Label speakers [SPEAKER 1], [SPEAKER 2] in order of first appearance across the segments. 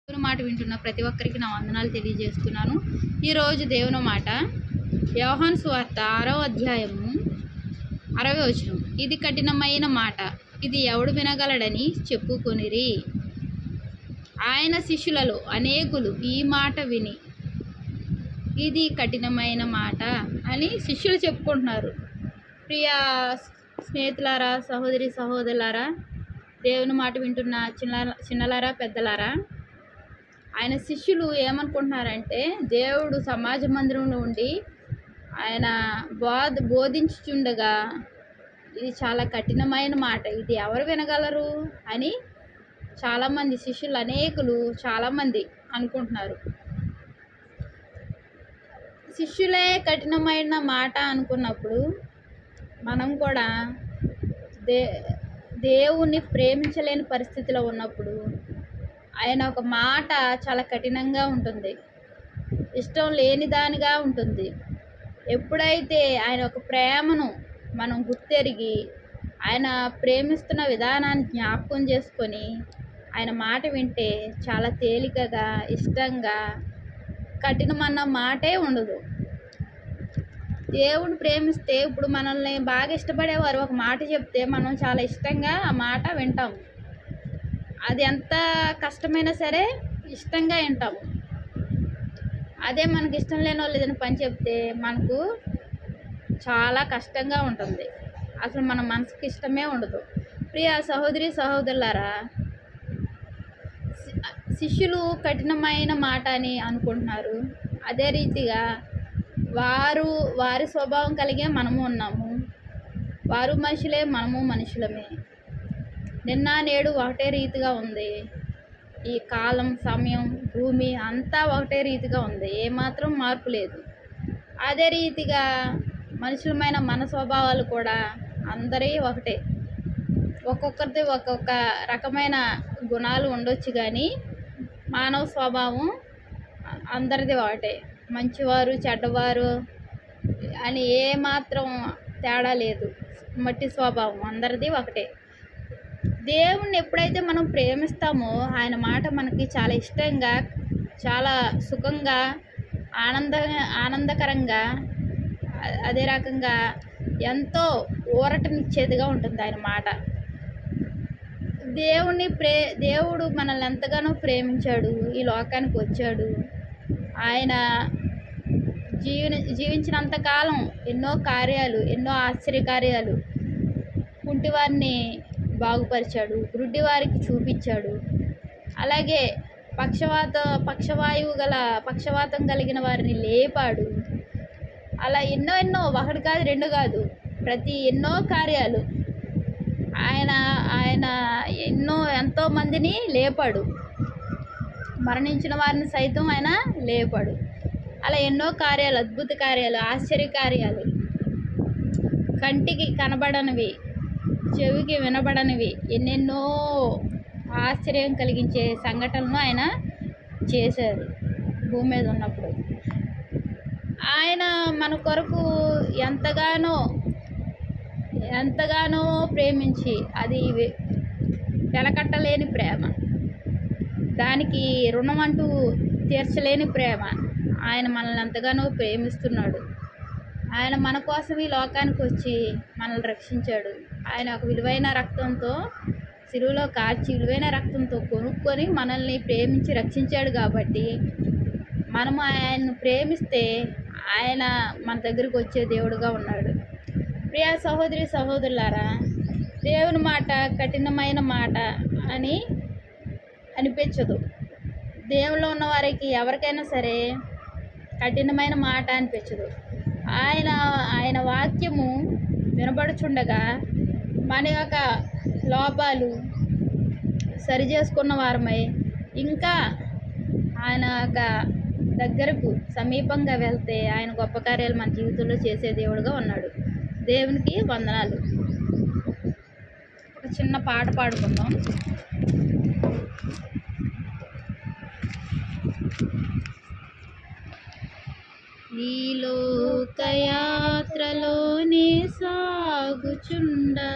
[SPEAKER 1] దేవుని మాట వింటున్న ప్రతి ఒక్కరికి నా వందనాలు తెలియజేస్తున్నాను. ఈరోజు దేవుని మాట యోహాను సువార్త 6వ అధ్యాయము 60వ వచనం. ఇది కఠినమైన మాట, ఇది ఎవడు వినగలడని చెప్పుకొనిరి. ఆయన శిష్యులలో అనేకులు ఈ మాట విని ఇది కఠినమైన మాట అని శిష్యులు చెప్పుకుంటున్నారు. ప్రియ స్నేహితులారా, సహోదరి సహోదరులారా, దేవుని మాట వింటున్న చిన్నలారా పెద్దలారా, ఆయన శిష్యులు ఏమనుకుంటున్నారంటే దేవుడు సమాజ మందిరంలో ఉండి ఆయన బోధించుచుండగా ఇది చాలా కఠినమైన మాట, ఇది ఎవరు వినగలరు అని చాలామంది శిష్యులు అనేకులు చాలామంది అనుకుంటున్నారు. శిష్యులే కఠినమైన మాట అనుకున్నప్పుడు మనం కూడా దేవుణ్ణి ప్రేమించలేని పరిస్థితిలో ఉన్నప్పుడు ఆయన ఒక మాట చాలా కఠినంగా ఉంటుంది, ఇష్టం లేని దానిగా ఉంటుంది. ఎప్పుడైతే ఆయన ఒక ప్రేమను మనం గుర్తెరిగి ఆయన ప్రేమిస్తున్న విధానాన్ని జ్ఞాపకం చేసుకొని ఆయన మాట వింటే చాలా తేలికగా ఇష్టంగా కఠినమన్న మాటే ఉండదు. దేవుని ప్రేమిస్తే ఇప్పుడు మనల్ని బాగా ఇష్టపడేవారు ఒక మాట చెప్తే మనం చాలా ఇష్టంగా ఆ మాట వింటాము. అది ఎంత కష్టమైనా సరే ఇష్టంగా వింటాము. అదే మనకి ఇష్టం లేని వాళ్ళు ఏదైనా పని చెప్తే మనకు చాలా కష్టంగా ఉంటుంది, అసలు మన మనసుకి ఇష్టమే ఉండదు. ప్రియ సహోదరి సహోదరులారా, శిష్యులు కఠినమైన మాట అని అనుకుంటున్నారు. అదే రీతిగా వారి స్వభావం కలిగే మనము ఉన్నాము. వారు మనుషులే, మనము మనుషులమే. నిన్న నేడు ఒకటే రీతిగా ఉంది. ఈ కాలం, సమయం, భూమి అంతా ఒకటే రీతిగా ఉంది, ఏమాత్రం మార్పు లేదు. అదే రీతిగా మనుషులమైన మన స్వభావాలు కూడా అందరి ఒకటే. ఒక్కొక్కరిది ఒక్కొక్క రకమైన గుణాలు ఉండొచ్చు, కానీ మానవ స్వభావం అందరిది ఒకటే. మంచివారు చెడ్డవారు అని ఏమాత్రం తేడా లేదు, మట్టి స్వభావం అందరిది ఒకటే. దేవుణ్ణి ఎప్పుడైతే మనం ప్రేమిస్తామో ఆయన మాట మనకి చాలా ఇష్టంగా, చాలా సుఖంగా, ఆనందకరంగా, అదే రకంగా ఎంతో ఊరటనిచ్చేదిగా ఉంటుంది ఆయన మాట. దేవుడు మనల్ని ఎంతగానో ప్రేమించాడు, ఈ లోకానికి వచ్చాడు. ఆయన జీవించినంతకాలం ఎన్నో కార్యాలు, ఎన్నో ఆశ్చర్యకార్యాలు, కుంటివారిని బాగుపరిచాడు, గుడ్డి వారికి చూపించాడు. అలాగే పక్షవాతం కలిగిన వారిని లేపాడు. అలా ఎన్నో ఒకటి కాదు రెండు కాదు, ఎన్నో కార్యాలు ఆయన ఎంతో మందిని లేపాడు. మరణించిన వారిని సైతం ఆయన లేపాడు. అలా ఎన్నో కార్యాలు, అద్భుత కార్యాలు, ఆశ్చర్య కార్యాలు, కంటికి కనబడనివి, చెవికి వినబడనివి ఎన్నెన్నో ఆశ్చర్యం కలిగించే సంఘటనలు ఆయన చేశారు భూమి మీద ఉన్నప్పుడు. ఆయన మన కొరకు ఎంతగానో ప్రేమించి, అది వెలకట్టలేని ప్రేమ, దానికి రుణం అంటూ తీర్చలేని ప్రేమ. ఆయన మనల్ని ఎంతగానో ప్రేమిస్తున్నాడు. ఆయన మన కోసం ఈ లోకానికి వచ్చి మనల్ని రక్షించాడు. ఆయన ఒక విలువైన రక్తంతో సిలువలో కార్చి విలువైన రక్తంతో కొనుక్కొని మనల్ని ప్రేమించి రక్షించాడు. కాబట్టి మనము ఆయన్ను ప్రేమిస్తే ఆయన మన దగ్గరికి వచ్చే దేవుడుగా ఉన్నాడు. ప్రియ సహోదరి సహోదరులారా, దేవుని మాట కఠినమైన మాట అని అనిపించదు. దేవుల్లో ఉన్న వారికి ఎవరికైనా సరే కఠినమైన మాట అనిపించదు. ఆయన వాక్యము వినబడుచుండగా మన యొక్క లోపాలు సరిచేసుకున్న వారమై ఇంకా ఆయన యొక్క దగ్గరకు సమీపంగా వెళ్తే ఆయన గొప్ప కార్యాలు మన జీవితంలో చేసే దేవుడుగా ఉన్నాడు. దేవునికి వందనాలు. ఒక చిన్న పాట పాడుకుందాం. ఈ లోకయాత్రలోనే సాగుచుండా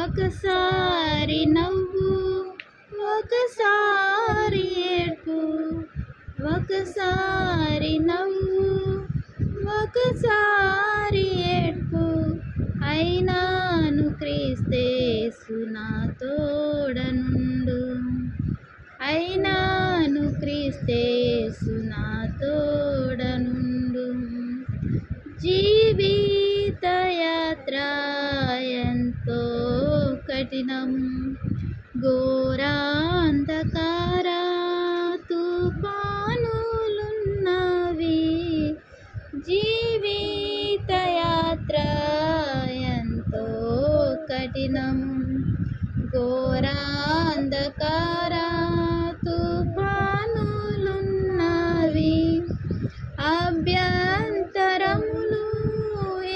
[SPEAKER 1] ఒకసారి నవ్వు, ఒకసారి ఒకసారి నవ్వు, ఒకసారి ఏడ్పు, అయినాను క్రీస్తేసు నా తోడనుండు, అయినాను క్రీస్తేసు నా తోడనుండు. జీవితయాత్ర ఎంతో కఠినం, ఘోరాంధకార తుఫానులున్నవి. జీవితయాత్ర ఎంతో కఠినం, ఘోరాంధకార తుఫానులున్నవి. అభ్యంతరములు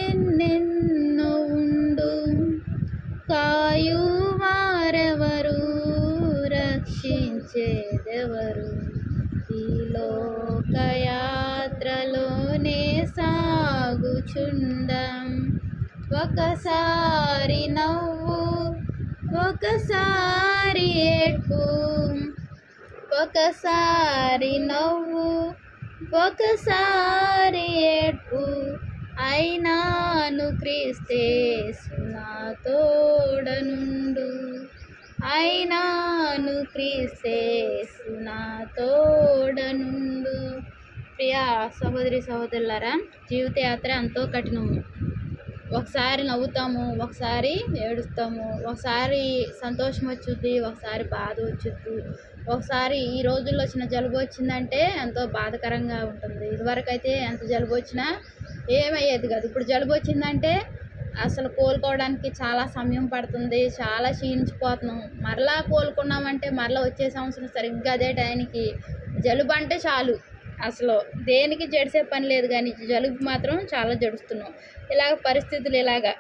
[SPEAKER 1] ఎన్నెన్నో ఉండు, కాయువారెవరు, రక్షించేదెవరు? ఈ లోకయాత్రలోనే సాగుచుండం. ఒకసారి నవ్వు, ఒకసారి ఏడ్పు, ఒకసారి నవ్వు, ఒకసారి ఏడ్పు, అయినాను క్రీస్తేసు నా తోడనుండు, అయినాను క్రీస్తేసు నా తోడనుండు. ప్రియ సహోదరి సహోదరులారా, జీవితయాత్ర ఎంతో కఠినము. ఒకసారి నవ్వుతాము, ఒకసారి ఏడుస్తాము, ఒకసారి సంతోషం వచ్చుద్ది, ఒకసారి బాధ వచ్చుద్ది. ఒకసారి ఈ రోజుల్లో చిన్న జలుబు వచ్చిందంటే ఎంతో బాధకరంగా ఉంటుంది. ఇదివరకు అయితే ఎంత జలుబు వచ్చినా ఏమయ్యేది కాదు. ఇప్పుడు జలుబు వచ్చిందంటే అసలు కోలుకోవడానికి చాలా సమయం పడుతుంది, చాలా క్షీణించిపోతున్నాం. మరలా కోలుకున్నామంటే మరలా వచ్చే సంవత్సరం సరిగ్గా అదే టైంకి జలుబు అంటే చాలు, అసలు దేనికి జడిసే పని లేదు, కానీ జలుబు మాత్రం చాలా జడుస్తున్నాం. ఇలాగ పరిస్థితులు ఇలాగా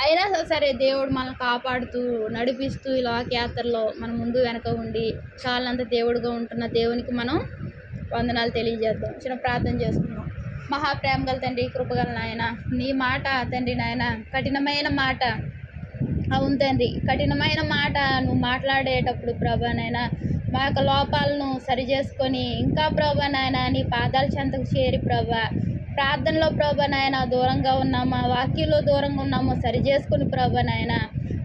[SPEAKER 1] అయినా సరే దేవుడు మనల్ని కాపాడుతూ నడిపిస్తూ ఇలా యాత్రలో మన ముందు వెనక ఉండి చాలంత దేవుడిగా ఉంటున్న దేవునికి మనం వందనాలు తెలియజేద్దాం. చిన్న ప్రార్థన చేసుకుందాం. మహాప్రేమ గల తండ్రి, కృపగల నాయన, నీ మాట తండ్రి నాయన కఠినమైన మాట. అవును తండ్రి, కఠినమైన మాట నువ్వు మాట్లాడేటప్పుడు ప్రభా నాయన మా యొక్క లోపాలను సరి చేసుకొని ఇంకా ప్రభా నాయన నీ పాదాల చెంతకు చేరి ప్రభా ప్రార్థనలో ప్రభా నాయన దూరంగా ఉన్నామా, వాక్యంలో దూరంగా ఉన్నామో సరి చేసుకుని ప్రభా నాయన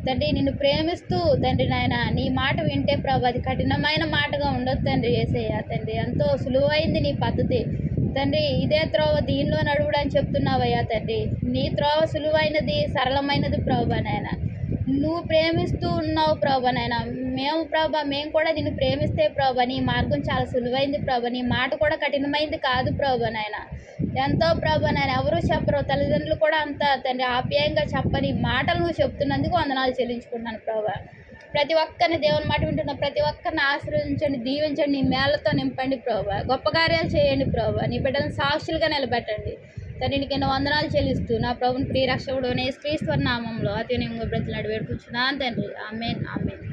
[SPEAKER 1] తండ్రి నిన్ను ప్రేమిస్తూ తండ్రి నాయన నీ మాట వింటే ప్రభా అది కఠినమైన మాటగా ఉండొద్దు తండ్రి. యేసయ్య తండ్రి ఎంతో సులువైంది నీ పద్ధతి తండ్రి, ఇదే త్రోవ దీనిలో నడువుడు అని చెప్తున్నావయ్యా తండ్రి. నీ త్రోవ సులువైనది సరళమైనది ప్రభా నాయన. నువ్వు ప్రేమిస్తూ ఉన్నావు ప్రభా నాయన. మేము కూడా నిన్ను ప్రేమిస్తే ప్రభా నీ మార్గం చాలా సులువైంది ప్రభా, నీ మాట కూడా కఠినమైంది కాదు ప్రభా నాయన. ఎంతో ప్రభా నాయన ఎవరు చెప్పరు, తల్లిదండ్రులు కూడా అంత తండ్రి ఆప్యాయంగా చెప్పని మాటలు నువ్వు చెప్తున్నందుకు వందనాలు చెల్లించుకుంటున్నాను ప్రభా. ప్రతి ఒక్కరిని దేవుని మాట వింటున్న ప్రతి ఒక్కరిని ఆశీర్వదించండి, దీవించండి, నీ మేళ్లతో నింపండి ప్రభా. గొప్ప కార్యాలు చేయండి ప్రభా, నీ బిడ్డలను సాక్షులుగా నిలబెట్టండి తండ్రి. నీకు ఎన్నో వందనాలు చెల్లిస్తూ నా ప్రభుని ప్రియరక్షకుడు యేసుక్రీస్తు నామంలో అతి వినయంగా బ్రతిలాడి వేడుకుంటున్నాను తండ్రి. ఆమేన్, ఆమేన్.